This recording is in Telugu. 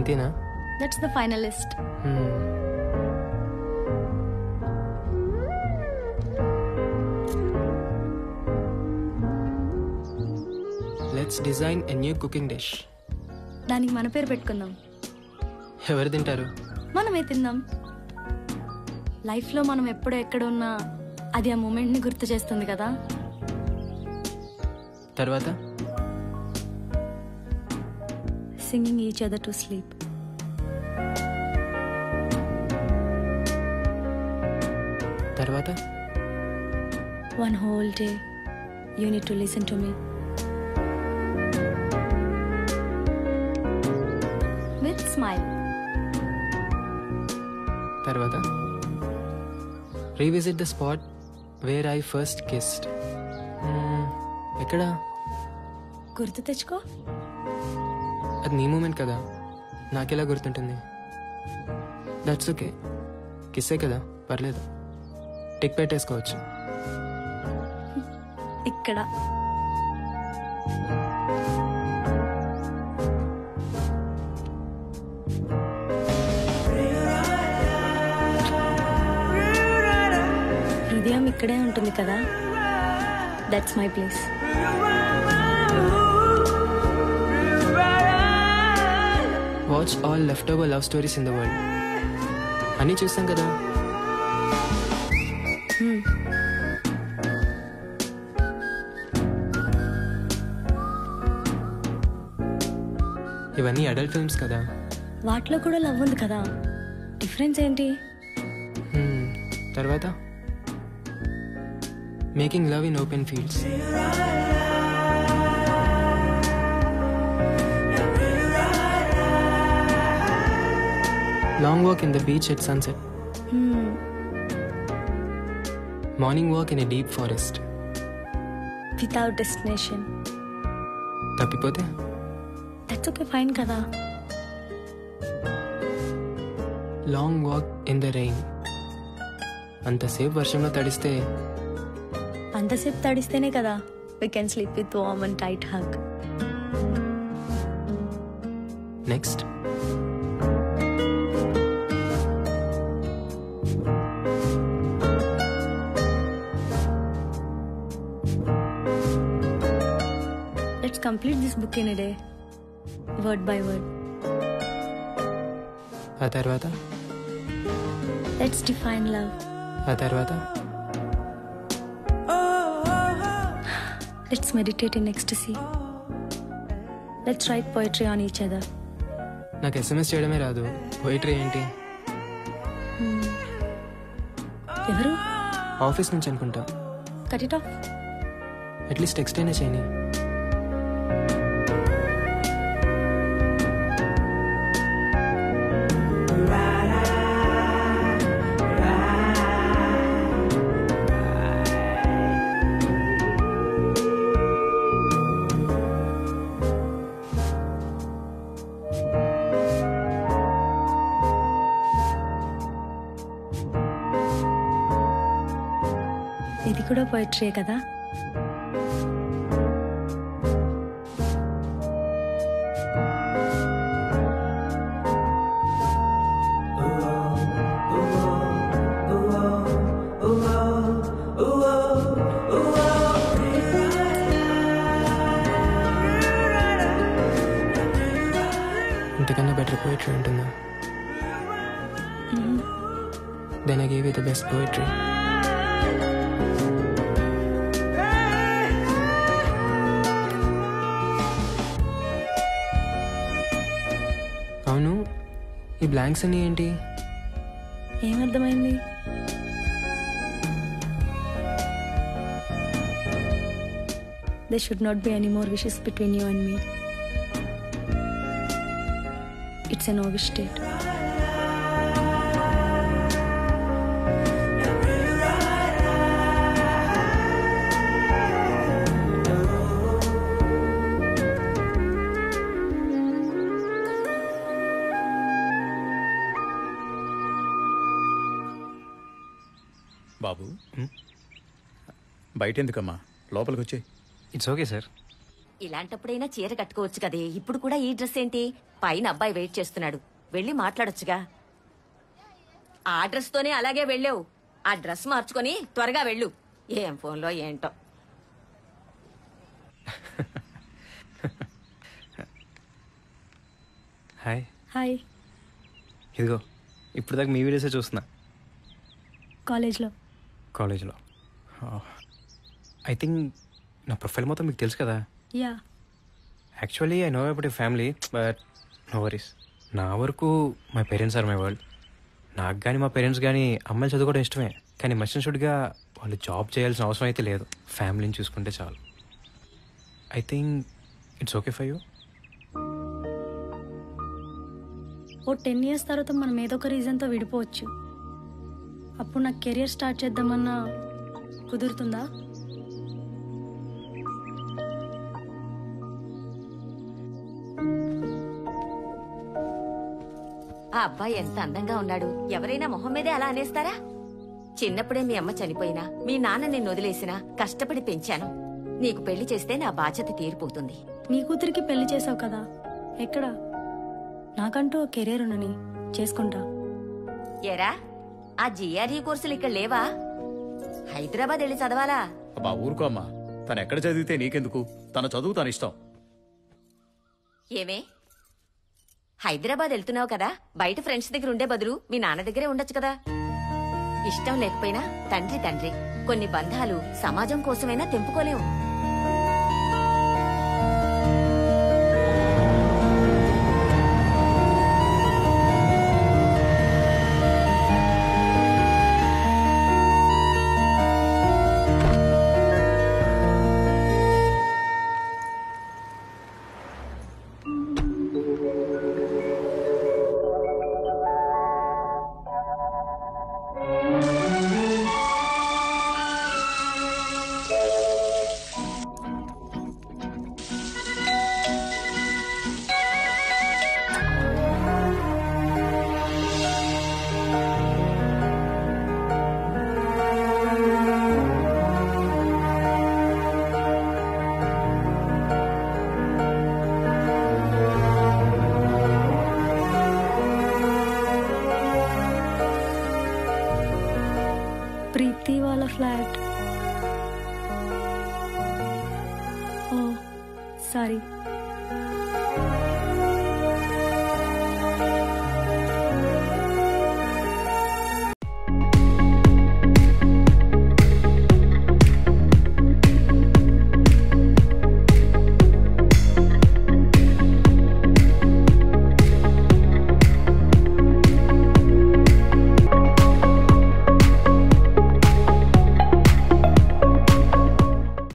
అంతేనా? That's the final list. Let's design a new cooking dish. దానికి మన పేరు పెట్టుకుందాం. ఎవరు తింటారు? మనమే తిందాం. లైఫ్లో మనం ఎప్పుడు ఎక్కడ ఉన్నా అది ఆ మూమెంట్ని గుర్తు చేస్తుంది కదా. తర్వాత singing each other to sleep. తర్వాత one whole day you need to listen to me with smile. తర్వాత revisit the spot where I first kissed. ఎక్కడ? గుర్తు తెచ్చుకో. అది నీ మూమెంట్ కదా, నాకెలా గుర్తుంటుంది? దట్స్ ఓకే, కిస్సే కదా, పర్లేదు. టిక్ పెట్టేసుకోవచ్చు. ఇక్కడ హృదయం ఇక్కడే ఉంటుంది కదా. That's my place. Watch all left over love stories in the world. అన్నీ చూస్తాం కదా. ఇవన్నీ అడల్ట్ ఫిల్మ్స్ కదా. వాటిలో కూడా లవ్ ఉంది కదా, డిఫరెన్స్ ఏంటి? తర్వాత making love in open fields. Long walk in the beach at sunset. Morning walk in a deep forest. Without destination. తప్పిపోతే? That's okay, fine కదా. Long walk in the rain. అంతసేపు వర్షంలో తడిస్తే? అంతసేపు తడిస్తేనే కదా we can sleep with warm and tight hug. Next. Let's complete this book in a day, word by word. ఆ తర్వాత? Let's define love. ఆ తర్వాత? Let's meditate in ecstasy. Let's write poetry on each other. నాకు SMS చేయడమే రాదు, పోయిటరీ ఏంటి? ఎవరు? ఆఫీస్ నుంచి అనుకుంటా. Cut it off. At least text అయినా చేయని. ఇది కూడా పోయిటరీ కదా. ఇంతకన్నా బెటర్ పోయిటరీ ఉంటుందా? Then I gave you the best poetry. అవును, ఈ బ్లాంక్స్ అన్నీ ఏంటి? ఏమర్థమైంది? There should not be any more wishes between you and me. It's a no-wish state. బాబు, బయట ఎందుకమ్మా, లోపలికి వచ్చే. It's okay sir. ఇలాంటప్పుడైనా చీర కట్టుకోవచ్చు కదే. ఇప్పుడు కూడా ఈ డ్రెస్ ఏంటి? పైన అబ్బాయి వెయిట్ చేస్తున్నాడు, వెళ్ళి మాట్లాడొచ్చుగా. ఆ డ్రెస్ తోనే అలాగే వెళ్ళావు. ఆ డ్రెస్ మార్చుకొని త్వరగా వెళ్ళు. ఏం ఫోన్లో ఏంటో. హాయ్. హాయ్. ఇదిగో ఇప్పుడు దాకా మీ వీడియోసే చూస్తున్నా. కాలేజ్లో. కాలేజ్లో ఐ థింక్ నా ప్రొఫైల్ మొత్తం మీకు తెలుసు కదా. Yeah. Actually I know about your family, but no worries. నా వరకు my parents are my world. నాకు కానీ మా పేరెంట్స్ కానీ అమ్మాయిలు చదువుకోవడం ఇష్టమే, కానీ మస్ట్ అండ్ షుడ్గా వాళ్ళు జాబ్ చేయాల్సిన అవసరం అయితే లేదు. ఫ్యామిలీని చూసుకుంటే చాలు. I think it's okay for you. ఓ 10 years తర్వాత మనం ఏదో ఒక రీజన్తో విడిపోవచ్చు. అప్పుడు నాకు కెరియర్ స్టార్ట్ చేద్దామన్నా కుదురుతుందా? ఆ అబ్బాయి ఎంత అందంగా ఉన్నాడు. ఎవరైనా మొహం మీదే అలా అనేస్తారా? చిన్నప్పుడే మీ అమ్మ చనిపోయినా, మీ నాన్న నిన్ను వదిలేసినా కష్టపడి పెంచాను. నీకు పెళ్లి చేస్తే నా బాధ్యత తీరిపోతుంది. నీ కూతురికి పెళ్లి చేసావు కదా, ఎక్కడా? నాకంటూ ఓ కెరీర్ ఉన్నని చేసుకుంటా. ఏరా, ఆ జిఆర్ఈ కోర్సులు ఇక్కడ లేవా? హైదరాబాద్ వెళ్ళి చదవాలా? అబ్బా ఊరుకో అమ్మా, తను ఎక్కడ చదివితే నీకెందుకు? తన చదువు తన ఇష్టం. ఏమే, హైదరాబాద్ వెళ్తున్నావు కదా, బయట ఫ్రెండ్స్ దగ్గర ఉండే బదులు మీ నాన్న దగ్గరే ఉండొచ్చు కదా. ఇష్టం లేకపోయినా తండ్రి తండ్రి. కొన్ని బంధాలు సమాజం కోసమైనా తెంపుకోలేవు. ప్రీతి వాళ్ళ ఫ్లాట్. ఓ సారీ.